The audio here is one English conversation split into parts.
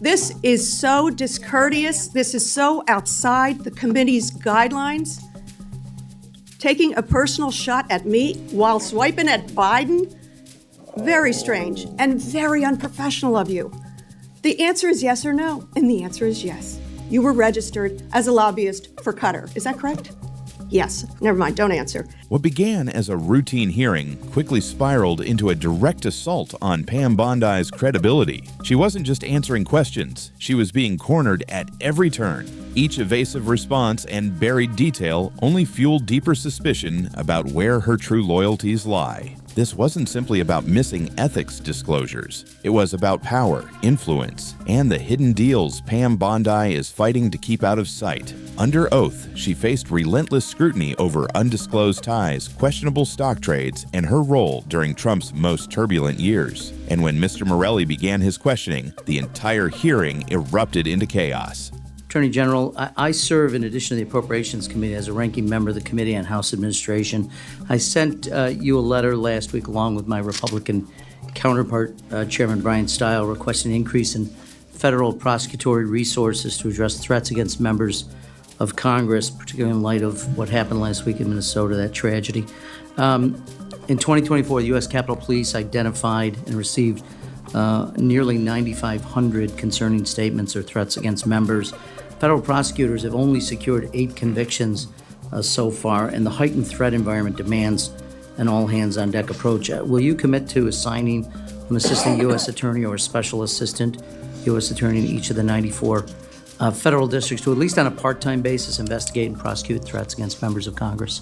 This is so discourteous. This is so outside the committee's guidelines. Taking a personal shot at me while swiping at Biden? Very strange and very unprofessional of you. The answer is yes or no, and the answer is yes. You were registered as a lobbyist for Qatar. Is that correct? Yes. Never mind. Don't answer. What began as a routine hearing quickly spiraled into a direct assault on Pam Bondi's credibility. She wasn't just answering questions, she was being cornered at every turn. Each evasive response and buried detail only fueled deeper suspicion about where her true loyalties lie. This wasn't simply about missing ethics disclosures. It was about power, influence, and the hidden deals Pam Bondi is fighting to keep out of sight. Under oath, she faced relentless scrutiny over undisclosed ties, questionable stock trades, and her role during Trump's most turbulent years. And when Mr. Morelli began his questioning, the entire hearing erupted into chaos. Attorney General, I serve, in addition to the Appropriations Committee, as a ranking member of the Committee on House Administration. I sent you a letter last week along with my Republican counterpart, Chairman Brian Stile, requesting an increase in federal prosecutory resources to address threats against members of Congress, particularly in light of what happened last week in Minnesota, that tragedy. In 2024, the U.S. Capitol Police identified and received nearly 9,500 concerning statements or threats against members. Federal prosecutors have only secured 8 convictions so far, and the heightened threat environment demands an all-hands-on-deck approach. Will you commit to assigning an assistant U.S. attorney or a special assistant U.S. attorney in each of the 94 federal districts to, at least on a part-time basis, investigate and prosecute threats against members of Congress?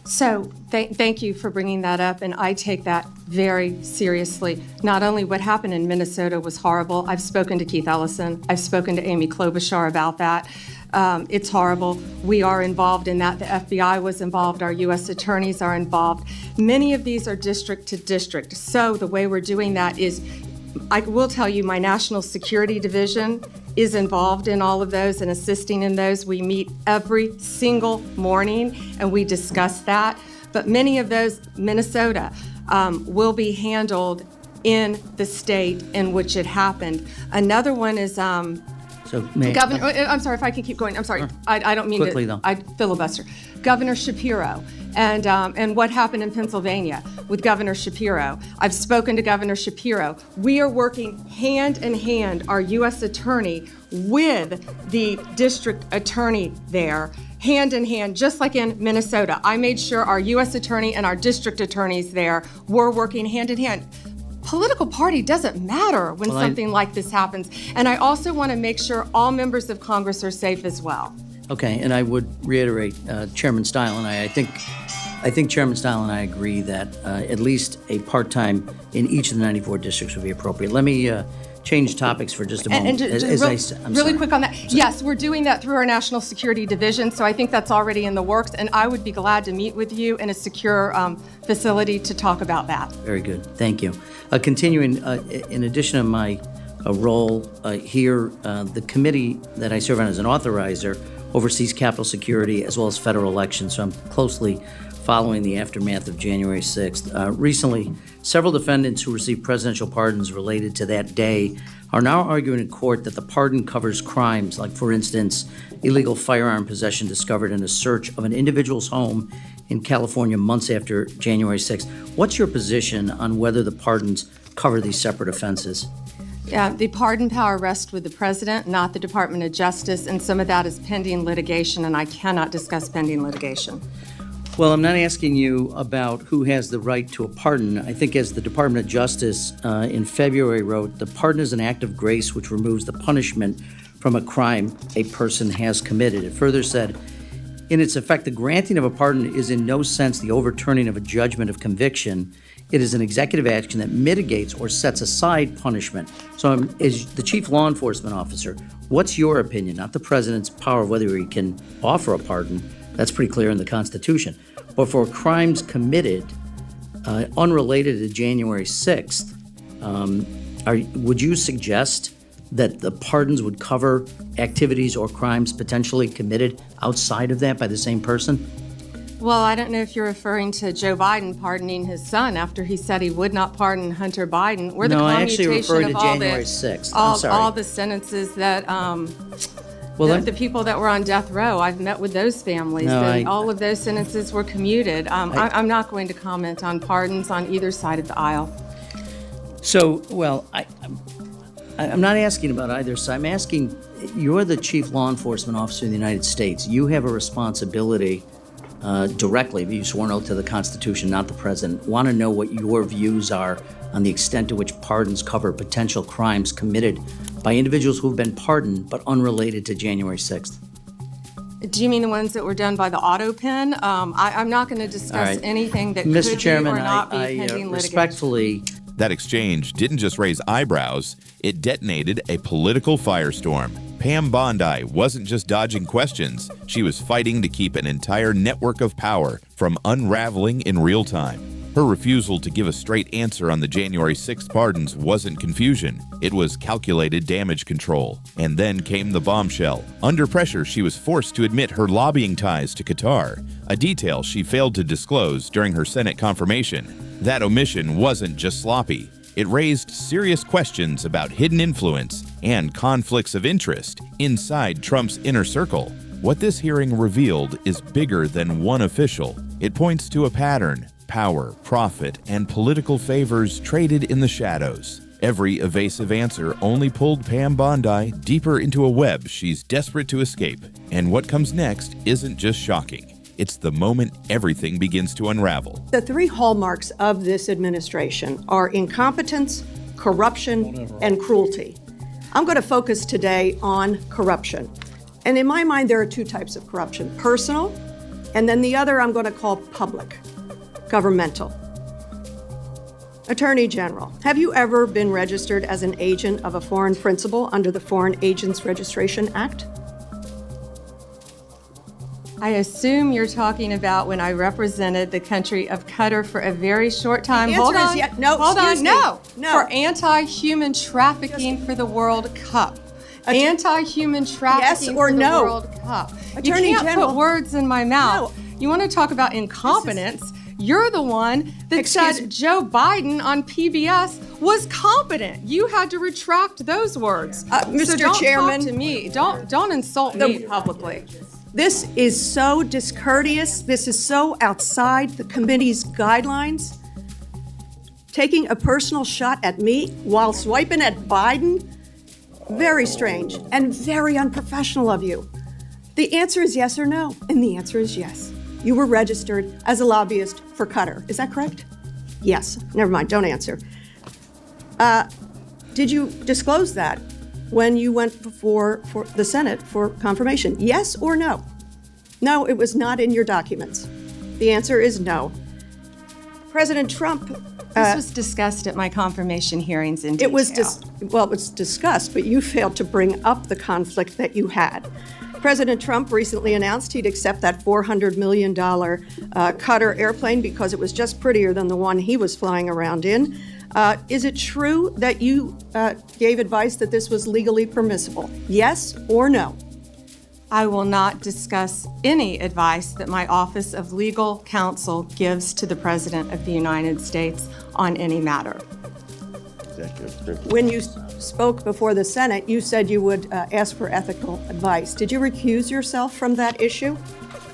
So thank you for bringing that up, and I take that very seriously. Not only what happened in Minnesota was horrible. I've spoken to Keith Ellison. I've spoken to Amy Klobuchar about that. It's horrible. We are involved in that. The FBI was involved. Our U.S. attorneys are involved. Many of these are district to district. So the way we're doing that is, I will tell you, my National Security Division is involved in all of those and assisting in those. We meet every single morning and we discuss that. But many of those, Minnesota, will be handled in the state in which it happened. Another one is Governor. I'm sorry if I can keep going. I'm sorry. Sure. I don't mean quickly, to. Though. I filibuster. Governor Shapiro. And what happened in Pennsylvania with Governor Shapiro. I've spoken to Governor Shapiro. We are working hand in hand, our U.S. attorney with the district attorney there, hand in hand, just like in Minnesota. I made sure our U.S. attorney and our district attorneys there were working hand in hand. Political party doesn't matter when something like this happens. And I also want to make sure all members of Congress are safe as well. Okay, and I would reiterate, Chairman Stile and I think Chairman Stile and I agree that at least a part-time in each of the 94 districts would be appropriate. Let me change topics for just a moment. Really quick on that. Yes, we're doing that through our National Security Division, so I think that's already in the works, and I would be glad to meet with you in a secure facility to talk about that. Very good, thank you. Continuing, in addition to my role here, the committee that I serve on as an authorizer oversees Capitol security as well as federal elections, so I'm closely following the aftermath of January 6th. Recently, several defendants who received presidential pardons related to that day are now arguing in court that the pardon covers crimes like, for instance, illegal firearm possession discovered in a search of an individual's home in California months after January 6th. What's your position on whether the pardons cover these separate offenses? Yeah, the pardon power rests with the president, not the Department of Justice, and some of that is pending litigation, and I cannot discuss pending litigation. Well, I'm not asking you about who has the right to a pardon. I think, as the Department of Justice in February wrote, the pardon is an act of grace which removes the punishment from a crime a person has committed. It further said, in its effect, the granting of a pardon is in no sense the overturning of a judgment of conviction. It is an executive action that mitigates or sets aside punishment. So as the chief law enforcement officer, what's your opinion, not the president's power of whether he can offer a pardon? That's pretty clear in the Constitution. But for crimes committed unrelated to January 6th, would you suggest that the pardons would cover activities or crimes potentially committed outside of that by the same person? Well, I don't know if you're referring to Joe Biden pardoning his son after he said he would not pardon Hunter Biden, or the No, I actually commutation referred of to all January the 6th. I'm sorry. all the sentences that Well, the people that were on death row. I've met with those families. No, and all of those sentences were commuted. I'm not going to comment on pardons on either side of the aisle. So, well, I'm not asking about either side. I'm asking, you're the chief law enforcement officer in the United States. You have a responsibility directly, you sworn oath to the Constitution, not the president. Want to know what your views are on the extent to which pardons cover potential crimes committed by individuals who have been pardoned but unrelated to January 6th. Do you mean the ones that were done by the auto pen? I'm not going to discuss right. anything that Mr. could Chairman, be or not be I pending litigation. respectfully. That exchange didn't just raise eyebrows, it detonated a political firestorm. Pam Bondi wasn't just dodging questions, she was fighting to keep an entire network of power from unraveling in real time. Her refusal to give a straight answer on the January 6th pardons wasn't confusion, it was calculated damage control. And then came the bombshell. Under pressure, she was forced to admit her lobbying ties to Qatar, a detail she failed to disclose during her Senate confirmation. That omission wasn't just sloppy. It raised serious questions about hidden influence and conflicts of interest inside Trump's inner circle. What this hearing revealed is bigger than one official. It points to a pattern: power, profit, and political favors traded in the shadows. Every evasive answer only pulled Pam Bondi deeper into a web she's desperate to escape. And what comes next isn't just shocking. It's the moment everything begins to unravel. The three hallmarks of this administration are incompetence, corruption, and cruelty. I'm going to focus today on corruption. And in my mind, there are two types of corruption: personal, and then the other I'm going to call public, governmental. Attorney General, have you ever been registered as an agent of a foreign principal under the Foreign Agents Registration Act? I assume you're talking about when I represented the country of Qatar for a very short time. The answer Hold is on. yes. No, Hold on. excuse me. No. No. For anti-human trafficking for the World Cup. Anti-human trafficking or for the no? World Cup. Attorney you can't General. put words in my mouth. No. You want to talk about incompetence? You're the one that Excuse said me. Joe Biden on PBS was competent. You had to retract those words. Mr. So don't Chairman. talk to me. Don't insult me publicly. This is so discourteous. This is so outside the committee's guidelines. Taking a personal shot at me while swiping at Biden? Very strange and very unprofessional of you. The answer is yes or no, and the answer is yes. You were registered as a lobbyist for Qatar. Is that correct? Yes. Never mind, don't answer. Did you disclose that when you went before for the Senate for confirmation? Yes or no? No, it was not in your documents. The answer is no. President Trump. This was discussed at my confirmation hearings in detail. It was discussed, but you failed to bring up the conflict that you had. President Trump recently announced he'd accept that $400 million Qatar airplane because it was just prettier than the one he was flying around in. Is it true that you gave advice that this was legally permissible? Yes or no? I will not discuss any advice that my Office of Legal Counsel gives to the President of the United States on any matter. When you spoke before the Senate, you said you would ask for ethical advice. Did you recuse yourself from that issue?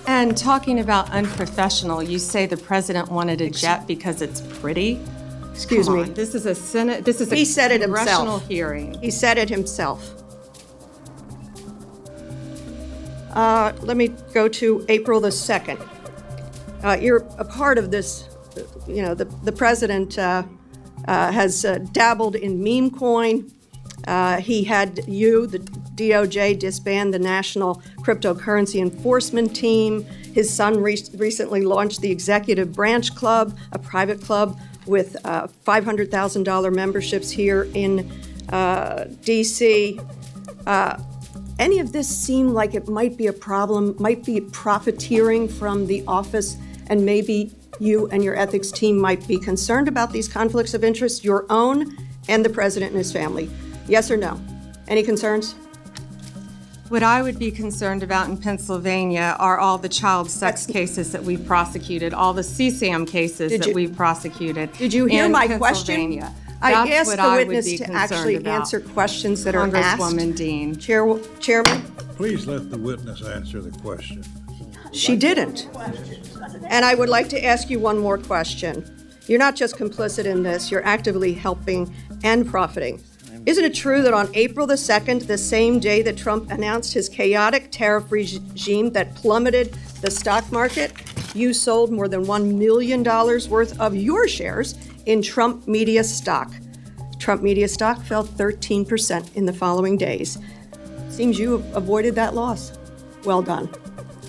And talking about unprofessional, you say the President wanted a jet because it's pretty? Excuse Come me. on, this is a Senate, this is a He said it congressional himself. hearing. He said it himself. Let me go to April the 2nd. You're a part of this, the president has dabbled in meme coin. He had the DOJ, disband the National Cryptocurrency Enforcement Team. His son recently launched the Executive Branch Club, a private club with $500,000 memberships here in D.C. Any of this seem like it might be a problem, might be profiteering from the office, and maybe you and your ethics team might be concerned about these conflicts of interest, your own and the president and his family? Yes or no? Any concerns? What I would be concerned about in Pennsylvania are all the child sex cases that we've prosecuted, all the CSAM cases that we've prosecuted. Did you hear in my question? Pennsylvania. I That's asked what the I would witness be to concerned actually about. answer questions that are asked. Congresswoman Dean. Chairman, Please let the witness answer the question. she didn't. And I would like to ask you one more question. You're not just complicit in this, you're actively helping and profiting. Isn't it true that on April the 2nd, the same day that Trump announced his chaotic tariff regime that plummeted the stock market, you sold more than $1 million worth of your shares in Trump Media stock? Trump Media stock fell 13% in the following days. Seems you avoided that loss. Well done.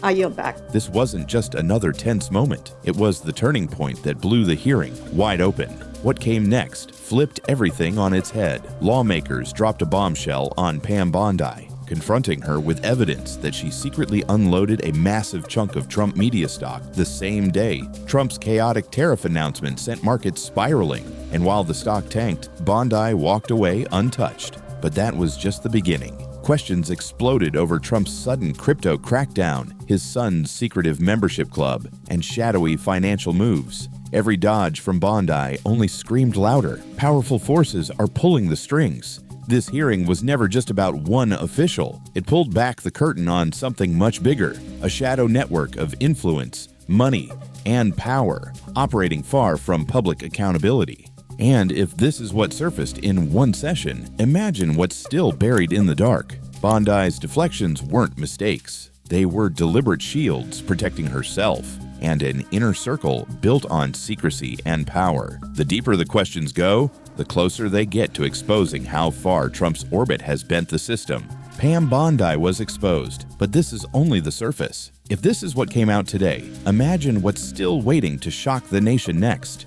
I yield back. This wasn't just another tense moment. It was the turning point that blew the hearing wide open. What came next flipped everything on its head. Lawmakers dropped a bombshell on Pam Bondi, confronting her with evidence that she secretly unloaded a massive chunk of Trump Media stock the same day. Trump's chaotic tariff announcement sent markets spiraling, and while the stock tanked, Bondi walked away untouched. But that was just the beginning. Questions exploded over Trump's sudden crypto crackdown, his son's secretive membership club, and shadowy financial moves. Every dodge from Bondi only screamed louder. Powerful forces are pulling the strings. This hearing was never just about one official. It pulled back the curtain on something much bigger, a shadow network of influence, money, and power, operating far from public accountability. And if this is what surfaced in one session, imagine what's still buried in the dark. Bondi's deflections weren't mistakes. They were deliberate shields protecting herself and an inner circle built on secrecy and power. The deeper the questions go, the closer they get to exposing how far Trump's orbit has bent the system. Pam Bondi was exposed, but this is only the surface. If this is what came out today, imagine what's still waiting to shock the nation next.